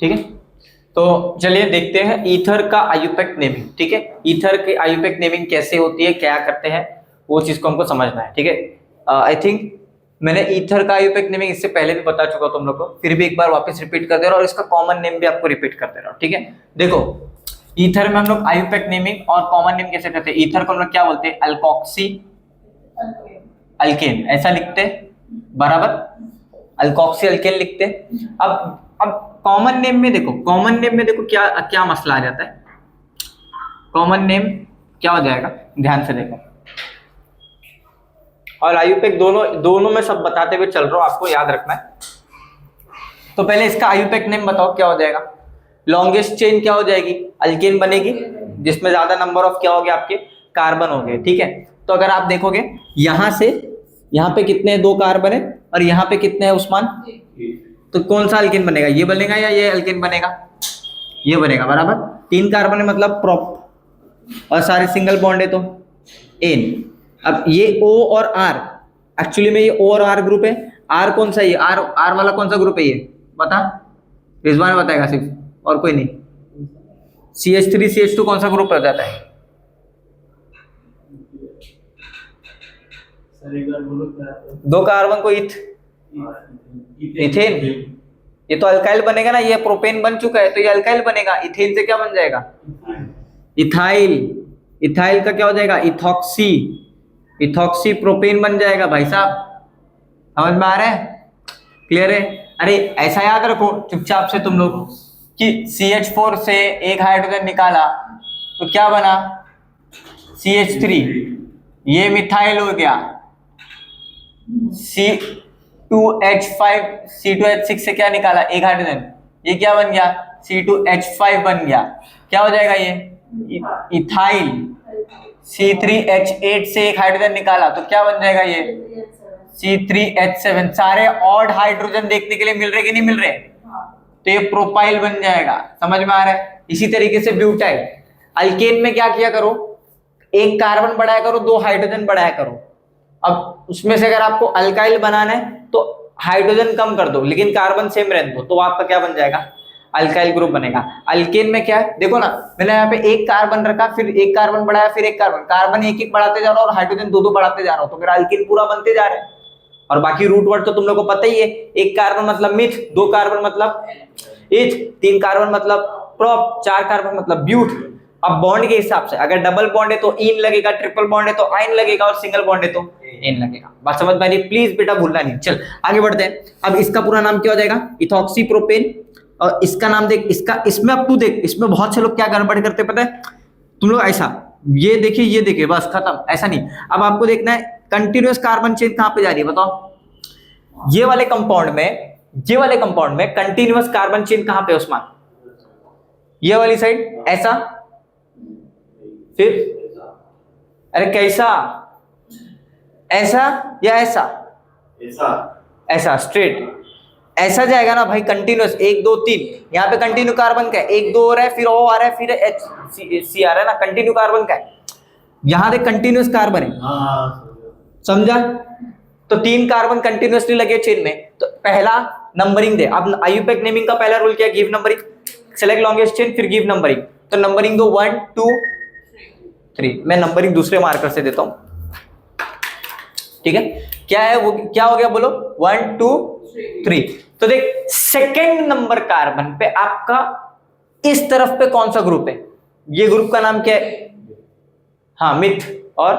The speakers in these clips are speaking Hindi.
ठीक है, तो चलिए देखते हैं ईथर का आयुपेक्ट नेमिंग। ठीक है, ईथर की आयुपेक्ट नेमिंग कैसे होती है, क्या करते हैं, वो चीज को हमको समझना है। ठीक है, आई थिंक मैंने ईथर का आयुपेक्ट नेमिंग इससे पहले भी बता चुका तुम लोग को, फिर भी एक बार वापस रिपीट कर दे रहा हूँ और इसका कॉमन नेम भी आपको रिपीट कर दे रहा हूँ। ठीक है, देखो ईथर में हम लोग आयुपेक्ट नेमिंग और कॉमन नेम कैसे करते हैं। ईथर को हम लोग क्या बोलते हैं, अल्कोक्सी अल्केन ऐसा लिखते हैं, बराबर, अल्कोक्सी अल्केन लिखते हैं। अब कॉमन नेम में देखो, कॉमन नेम में देखो क्या क्या मसला आ जाता है। कॉमन नेम क्या हो जाएगा, ध्यान से देखो, और आयुपेक्ट दोनों में सब बताते हुए चल रहा हूं, आपको याद रखना है। तो पहले इसका आयुपेक्ट नेम बताओ क्या हो जाएगा। लॉन्गेस्ट चेन क्या हो जाएगी, अल्केन बनेगी, जिसमें ज्यादा नंबर ऑफ क्या हो गया, आपके कार्बन हो गए। ठीक है, तो अगर आप देखोगे यहां से यहां पे कितने, 2 कार्बन है, और यहां पे कितने हैं उस्मान, तो कौन सा अल्केन बनेगा, ये बनेगा या ये अल्केन बनेगा, ये बनेगा, बराबर। 3 कार्बन है मतलब प्रोप, और सारे सिंगल बॉन्ड है तो एन। अब ये O और R, एक्चुअली में ये O और R ग्रुप है। R कौन सा है, R वाला कौन सा ग्रुप है, ये बता, रिजवान बताएगा सिर्फ, और कोई नहीं। CH3 CH2 कौन सा ग्रुप हो जाता है, दो कार्बन को इथेन, ये तो अल्काइल बनेगा ना, ये प्रोपेन बन चुका है तो ये अल्काइल बनेगा। इथेन से क्या बन जाएगा, इथाइल, इथाइल का क्या हो जाएगा, इथॉक्सी, इथॉक्सी प्रोपेन बन जाएगा। भाई साहब समझ में आ रहा है, क्लियर है। अरे ऐसा याद रखो चुपचाप से तुम लोग कि CH4 से एक हाइड्रोजन निकाला तो क्या बना, CH3, ये मिथाइल हो गया। C2H5, C2H6 से क्या निकाला, एक हाइड्रोजन, ये क्या बन गया, C2H5 बन गया। क्या हो जाएगा ये, इथाइल। C3H8 से एक हाइड्रोजन निकाला तो क्या बन जाएगा ये, C3H7। सारे ऑड हाइड्रोजन देखने के लिए मिल रहे कि नहीं मिल रहे, तो ये प्रोपाइल बन जाएगा। समझ में आ रहा है। इसी तरीके से ब्यूटाइल, अल्केन में क्या किया करो, एक कार्बन बढ़ाया करो, 2 हाइड्रोजन बढ़ाया करो। अब उसमें से अगर आपको अल्काइल बनाना है तो हाइड्रोजन कम कर दो लेकिन कार्बन सेम रहने दो, तो आपका क्या बन जाएगा, अल्काइल ग्रुप बनेगा। अल्केन में क्या है, देखो ना, मैंने यहाँ पे एक कार्बन रखा, फिर एक कार्बन बढ़ाया, फिर एक कार्बन, कार्बन एक एक बढ़ाते जा रहा हूँ और हाइड्रोजन 2 बढ़ाते जा रहा हूँ, तो मेरा अल्केन पूरा बनते जा रहा है। और बाकी रूट वर्ड तो तुम लोग को पता ही है, एक कार्बन मतलब मिथ, 2 कार्बन मतलब इथ, 3 कार्बन मतलब प्रोप, 4 कार्बन मतलब ब्यूट। अब बॉन्ड के हिसाब से अगर डबल बॉन्ड है तो इन लगेगा, ट्रिपल बॉन्ड है तो आइन लगेगा, और सिंगल बॉन्ड है तो एन लगेगा। बात समझ में आ रही है, प्लीज बेटा भूलना नहीं। चल आगे बढ़ते हैं। अब इसका पूरा नाम क्या हो जाएगा, इथॉक्सी प्रोपेन। और इसका नाम देख, इसका, इसमें अब तू देख, इसमें बहुत से लोग क्या गड़बड़ करते पता है तुम लोग, ऐसा ये देखिए, ये देखिए, बस खत्म, ऐसा नहीं। अब आपको देखना है कंटिन्यूअस कार्बन चेन कहां पे जा रही है, बताओ। ये वाले कंपाउंड में, ये वाले कंपाउंड में कंटिन्यूअस कार्बन चेन कहां पे उस्मान, ये वाली साइड, ऐसा, फिर अरे कैसा, ऐसा या ऐसा, ऐसा स्ट्रेट, ऐसा जाएगा ना भाई, कंटिन्यूअस 1 2 3, यहाँ पे कंटिन्यू कार्बन का है, 1 2 हो रहा है, फिर O आ रहा है, फिर HC आ रहा है ना, कंटिन्यू कार्बन का है। यहाँ देख कंटिन्यूअस कार्बन है, समझा। तो 3 कार्बन कंटिन्यूअसली लगे चेन में, तो पहला नंबरिंग दे। अब आयुपेक्ट नेमिंग का पहला रूल क्या है, give numbering, select longest chain, फिर गिव नंबरिंग। तो नंबरिंग दो 1 2 3, मैं नंबरिंग दूसरे मार्कर से देता हूं, ठीक है। क्या है वो, क्या हो गया बोलो, 1 2 3। तो देख सेकेंड नंबर कार्बन पे आपका इस तरफ पे कौन सा ग्रुप है, ये ग्रुप का नाम क्या है, हाँ मिथ, और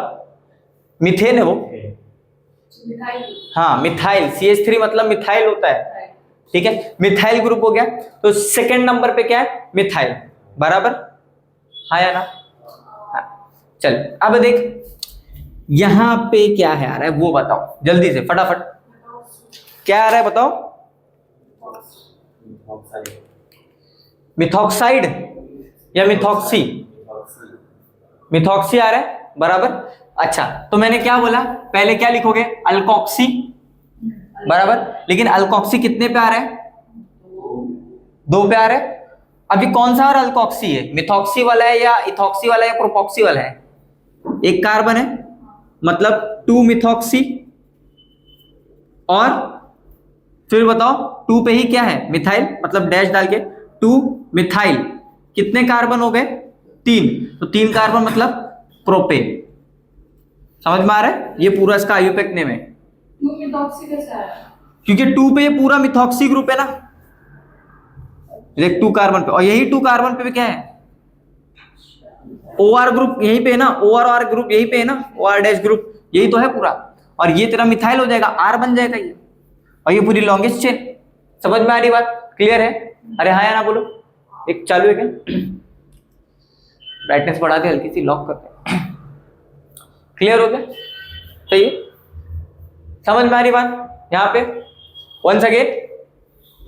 मिथेन है वो, हाँ मिथाइल, CH3 मतलब मिथाइल होता है, ठीक है, मिथाइल ग्रुप हो गया। तो सेकेंड नंबर पे क्या है, मिथाइल, बराबर, हाँ या ना, हाँ। चल अब देख यहां पे क्या है आ रहा है वो बताओ जल्दी से, फटाफट, क्या आ रहा है बताओ, मिथॉक्साइड या मिथॉक्सी, मिथॉक्सी आ रहा है, बराबर। अच्छा तो मैंने क्या बोला, पहले क्या लिखोगे, अल्कोक्सी, बराबर, लेकिन अल्कोक्सी कितने पे आ रहा है, 2 पे आ रहा है। अभी कौन सा और अल्कोक्सी है, मिथॉक्सी वाला है या इथॉक्सी वाला है या प्रोपॉक्सी वाला है, एक कार्बन है मतलब 2 मिथॉक्सी, और फिर बताओ 2 पे ही क्या है, मिथाइल, मतलब डैश डाल के 2 मिथाइल, कितने कार्बन हो गए? 3, तो 3 कार्बन मतलब प्रोपेन। समझ में आ रहा है? ये पूरा इसका आयुपेक नेम है। 2 मिथॉक्सी कैसे आया? क्योंकि 2 पे ये पूरा मिथॉक्सी ग्रुप है ना, देख 2 कार्बन पे, और यही 2 कार्बन पे भी क्या है? OR ग्रुप यहीं पे है ना, OR ग्रुप यहीं पे है ना, OR डैश ग्रुप यही तो है पूरा, और ये तेरा मिथाइल हो जाएगा, R बन जाएगा ये, और ये पूरी लॉन्गेस्ट चेन। समझ में आ रही बात? क्लियर है? अरे हाँ या ना बोलो। एक चालू है क्या? ब्राइटनेस बढ़ा दे हल्की सी, लॉक करते हैं। क्लियर हो गया? सही है? समझ में आ रही बात? यहाँ पे वंस अगेन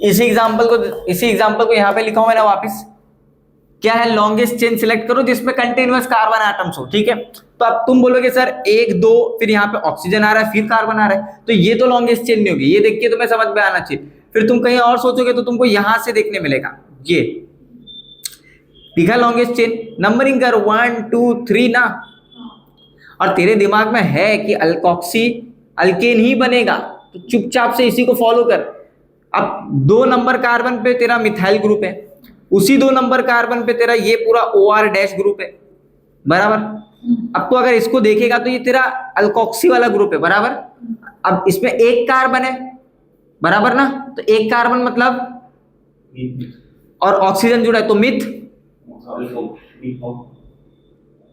इसी एग्जांपल को यहाँ पे लिखा हुआ है ना वापस, क्या है? लॉन्गेस्ट चेन सिलेक्ट करो जिसमें कंटिन्यूअस कार्बन एटम्स हो, ठीक है? तो अब तुम बोलोगे सर 1 2 फिर यहाँ पे ऑक्सीजन आ रहा है फिर कार्बन आ रहा है, तो ये तो लॉन्गेस्ट चेन नहीं होगी, ये देख के तुम्हें समझ में आना चाहिए। फिर तुम कहीं और सोचोगे तो तुमको यहां से देखने मिलेगा, ये दिखा लॉन्गेस्ट चेन, नंबरिंग कर 1 2 3 ना, और तेरे दिमाग में है कि अल्कोक्सी अल्केन ही बनेगा, तो चुपचाप से इसी को फॉलो कर। अब 2 नंबर कार्बन पे तेरा मिथाइल ग्रुप है, उसी 2 नंबर कार्बन पे तेरा ये पूरा OR डैश ग्रुप है, बराबर? अब तो अगर इसको देखेगा तो ये तेरा अल्कोक्सी वाला ग्रुप है, बराबर? अब इसमें 1 कार्बन है, बराबर ना, तो 1 कार्बन मतलब, और ऑक्सीजन जुड़ा है तो मिथ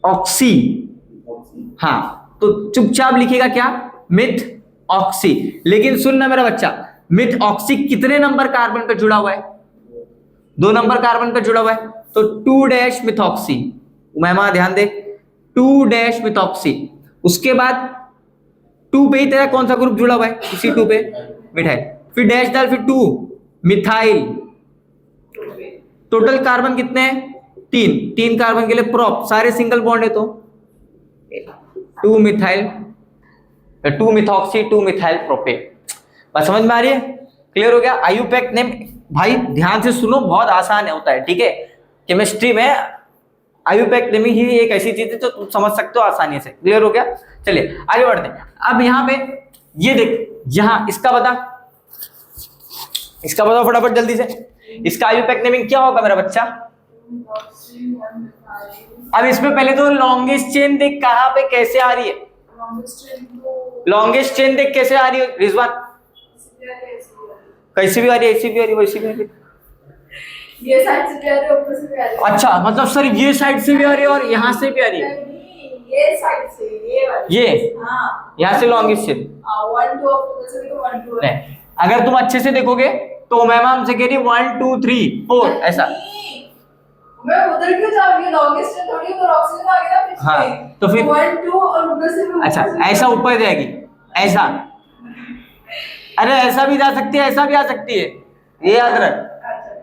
ऑक्सी, हाँ, तो चुपचाप लिखेगा क्या? Myth oxy. लेकिन सुन ना मेरा बच्चा, मिथ ऑक्सी कितने नंबर कार्बन पे जुड़ा हुआ है? 2 नंबर कार्बन पे जुड़ा हुआ है, तो 2 डैश मिथॉक्सी। मेहमा ध्यान दे, 2 डैश मिथॉक्सी। उसके बाद 2 पे ही तेरा कौन सा ग्रुप जुड़ा हुआ है? इसी 2 पे मिथाइल, फिर डैश डाल, फिर 2 मिथाइल। टोटल कार्बन कितने हैं? 3 कार्बन के लिए प्रॉप, सारे सिंगल बॉन्ड है, तो 2 मिथाइल 2 मिथॉक्सी 2 मिथाइल प्रोपेन। बात समझ में आ रही है? क्लियर हो गया? आयुपेक नेम भाई ध्यान से सुनो, बहुत आसान है होता है, ठीक है? केमिस्ट्री में आयुपेक नेमिंग ही एक ऐसी चीज है जो तुम समझ सकते हो आसानी से। क्लियर हो गया? चलिए आगे बढ़ते हैं। अब यहाँ पे ये देख, यहाँ इसका बता फटाफट जल्दी से, इसका आयुपेक नेमिंग क्या होगा मेरा बच्चा? अब इसमें पहले तो लॉन्गेस्ट चेन देख कहाँ पे कैसे आ रही है, लॉन्गेस्ट चेन देख कैसे आ रही है रिजवान, कैसे भी आ रही है, ऐसी भी आ रही है, वैसी भी आ रही है, ये साइड से भी आ रही है, ऊपर से भी आ रही है। अच्छा मतलब सर ये साइड से भी आ रही है और यहाँ से भी आ रही है, ये साइड से, ये वाली, ये हाँ, यहाँ से लॉन्गेस्ट चेन 1 2 ऊपर से भी तो 1 2 है। नहीं, अगर तुम अच्छे से देखोगे तो मैम हमसे कह रही 1 2 3 4 ऐसा। मैं उधर क्यों जाऊंगी? लॉन्गेस्ट चेन थोड़ी, उधर ऑक्सीजन आ गया पीछे। हाँ, तो फिर 1 2 और उधर से भी, अच्छा ऐसा ऊपर जाएगी, ऐसा, अरे ऐसा भी जा सकती है, ऐसा भी आ सकती है, ये याद रख।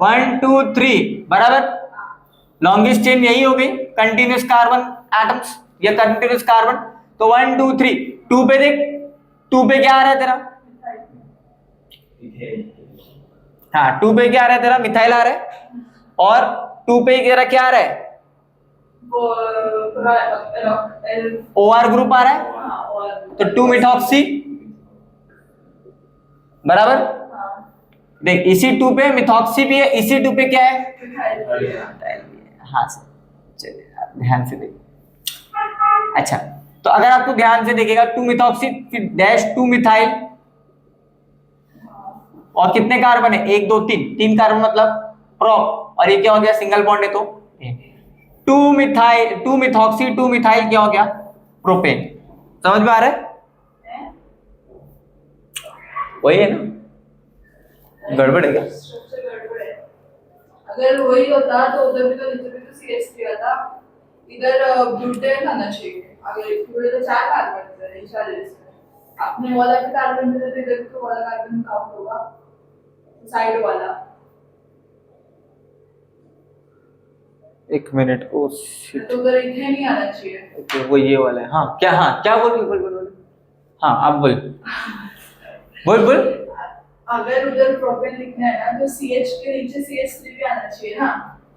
1 2 3 बराबर, लॉन्गेस्ट चेन यही हो गई, कंटिन्यूअस कार्बन एटम्स या कंटिन्यूअस कार्बन, तो 1 2 3 2 पे देख, 2 पे क्या आ रहा है तेरा? हाँ 2 पे क्या आ रहा है तेरा? मिथाइल आ रहा है, और 2 पे तेरा क्या आ रहा है? OR ग्रुप आ रहा है, तो 2 मिथॉक्सी बराबर। देख इसी 2 पे मिथॉक्सी भी है, इसी 2 पे क्या है? हाँ सर, चलिए ध्यान से देख। अच्छा तो अगर आपको ध्यान से देखेगा 2 मिथॉक्सी फिर डैश 2 मिथाइल, और कितने कार्बन है? 1 2 3 कार्बन मतलब प्रोप, और ये क्या हो गया? सिंगल बॉन्ड है, तो 2 मिथाइल 2 मिथॉक्सी 2 मिथाइल क्या हो गया? प्रोपेन। समझ में आ रहा है? वही है ना, गड़बड़ है क्या? अगर वही होता तो उधर भी तो नीचे भी तो CH3 आता, इधर ब्यूटेन आना चाहिए। अगर इधर तो 4 कार्बन है, इशारे इसमें अपने वाला भी कार्बन है, तो इधर तो वाला कार्बन काउंट होगा, साइड वाला। एक मिनट, ओ तो उधर इतने नहीं आना चाहिए, तो वो ये वाला है। हाँ क्या, हाँ क्या बोल, हाँ अब बोल। अगर उधर प्रोपेन लिखना है ना, तो CH के नीचे CH3 भी आना चाहिए ना,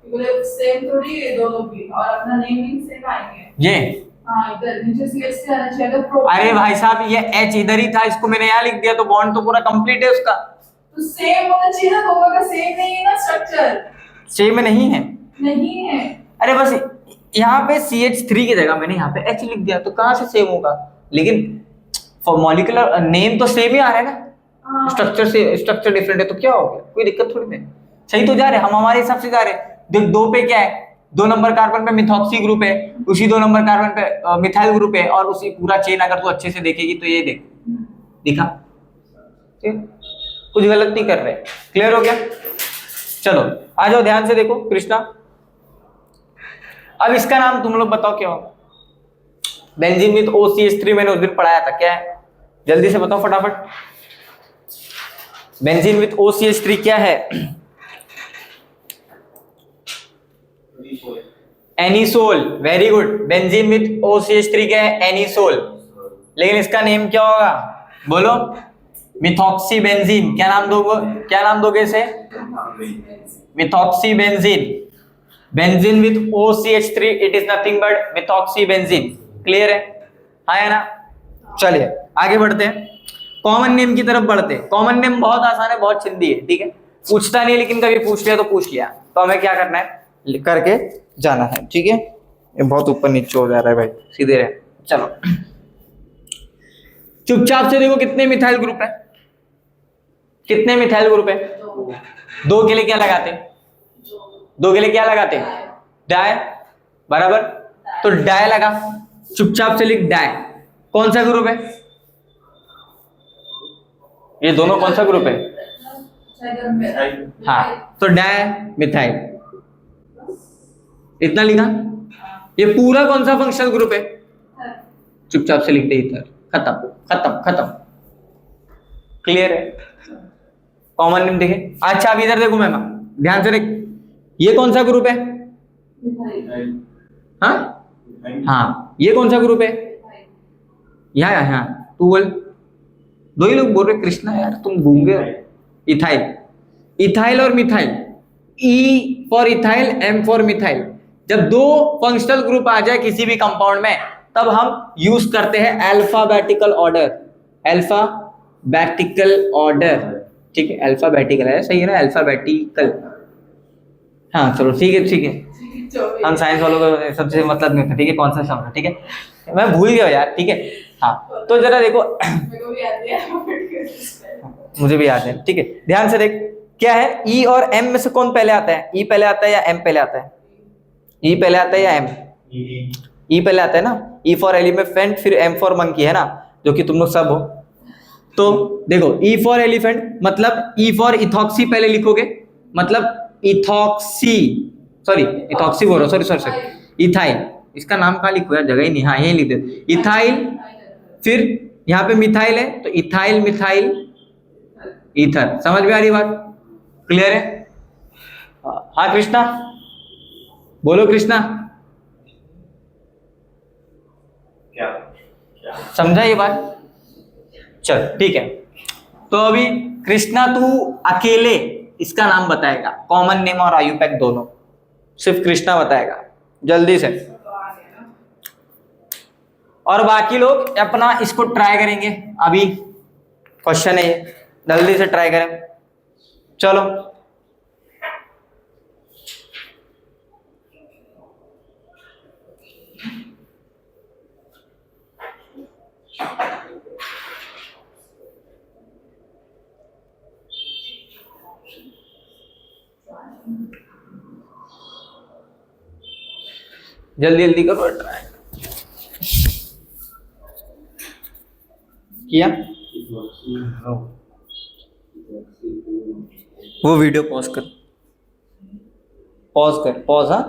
क्योंकि सेम थोड़ी है दोनों की, और अपना नेमिंग सेम आएंगे। ये हाँ इधर नीचे CH3 आना चाहिए। अगर प्रोपेन, अरे भाई साहब ये H इधर ही था, इसको मैंने यहाँ लिख दिया, तो बॉन्ड तो पूरा कंप्लीट है उसका। तो सेम होना चाहिए ना, दोनों का सेम नहीं है ना स्ट्रक्चर। सेम नहीं है? नहीं है। अरे बस यहाँ पे CH3 की जगह मैंने यहाँ पे H लिख दिया, तो कहाँ से सेम होगा? लेकिन फॉर मॉलिक्यूलर नेम तो सेम ही आ रहा है ना, हाँ। स्ट्रक्चर डिफरेंट है तो क्या हो गया, कोई दिक्कत थोड़ी नहीं। सही तो जा रहे हम हमारे हिसाब से जा रहे। देख 2 पे क्या है, 2 नंबर कार्बन पे मिथॉक्सी ग्रुप है, उसी 2 नंबर कार्बन पे मिथाइल ग्रुप है, और उसी पूरा चेन अगर तू अच्छे से देखेगी तो ये देख दिखा, ठीक? कुछ गलत नहीं कर रहे। क्लियर हो गया? चलो आ जाओ, ध्यान से देखो कृष्णा। अब इसका नाम तुम लोग बताओ क्या होगा? बेंजीन विद OCH3 मैंने उस दिन पढ़ाया था, क्या है? जल्दी से बताओ फटाफट। बेंजीन विद OCH3 क्या है? Anisole. Very good. Benzene with OCH3 क्या है? एनिसोल। लेकिन इसका नेम क्या होगा? बोलो। Methoxy benzene. क्या नाम दोगे इसे? Methoxy benzene. Benzene with OCH3 it is nothing but methoxy benzene. Clear है? हाँ ना? चलिए आगे बढ़ते हैं, कॉमन नेम की तरफ बढ़ते हैं। कॉमन नेम बहुत आसान है, बहुत चिंदी है, ठीक है? पूछता नहीं, लेकिन कभी पूछ लिया तो पूछ लिया, तो हमें क्या करना है, करके जाना है, ठीक है? ये बहुत ऊपर नीचे हो जा रहा है भाई, सीधे रहे। चलो चुपचाप से देखो कितने मिथाइल ग्रुप है, कितने मिथाइल ग्रुप है? 2 के लिए क्या लगाते? 2 के लिए क्या लगाते? डाई। बराबर, तो डाई लगा, चुपचाप से लिख डाई। कौन सा ग्रुप है ये दोनों? कौन सा ग्रुप है? हाँ, तो डाई मिथाइल, इतना लिखा। ये पूरा कौन सा फंक्शनल ग्रुप है? चुपचाप से लिख दे इधर, खत्म खत्म खत्म। क्लियर है? कॉमन नेम देखे। अच्छा अब इधर देखो मैम, ध्यान से देख, ये कौन सा ग्रुप है? हाँ हाँ, ये कौन सा ग्रुप है? यहाँ तू बोल। 2 ही लोग बोल रहे कृष्णा, यार तुम गूंगे। इथाइल, इथाइल और methyl. E for ethyl, M for methyl. जब 2 फंक्शनल ग्रुप आ जाए किसी भी कंपाउंड में, तब हम यूज करते हैं अल्फाबेटिकल ऑर्डर। अल्फाबेटिकल ऑर्डर, ठीक है? अल्फाबेटिकल है, सही है ना? अल्फाबेटिकल। हाँ चलो ठीक है, ठीक है। हम साइंस वालों को सबसे मतलब नहीं था, ठीक है? कौन सा शब्द है, ठीक है? मैं भूल गया यार, ठीक है? हाँ तो जरा देखो, मुझे भी याद है, ठीक है? ध्यान से देख, क्या है? E और M में से कौन पहले आता है? E पहले आता है या M पहले आता है? E पहले आता है या M? E पहले आता है ना। E फॉर एलिफेंट, फिर M फॉर मंकी, है ना? जो कि तुम लोग सब हो। तो देखो, E फॉर एलिफेंट मतलब E फॉर इथॉक्सी पहले लिखोगे, मतलब इथॉक्सी, सॉरी इथॉक्सी बोल रहा हूँ, सॉरी इथाइल। इसका नाम कहाँ लिखो यार, जगह ही नहीं। हाँ यही लिख दे, इथाइल। फिर यहाँ पे मिथाइल है, तो इथाइल मिथाइल ईथर। समझ में आ रही बात? क्लियर है? हाँ कृष्णा बोलो। कृष्णा समझा ये बात? चल ठीक है। तो अभी कृष्णा तू अकेले इसका नाम बताएगा, कॉमन नेम और आयुपैक दोनों, सिर्फ कृष्णा बताएगा जल्दी से, और बाकी लोग अपना इसको ट्राई करेंगे। अभी क्वेश्चन है ये, जल्दी से ट्राई करें। चलो जल्दी जल्दी करो ट्राई। किया? वो वीडियो पॉज कर, हाँ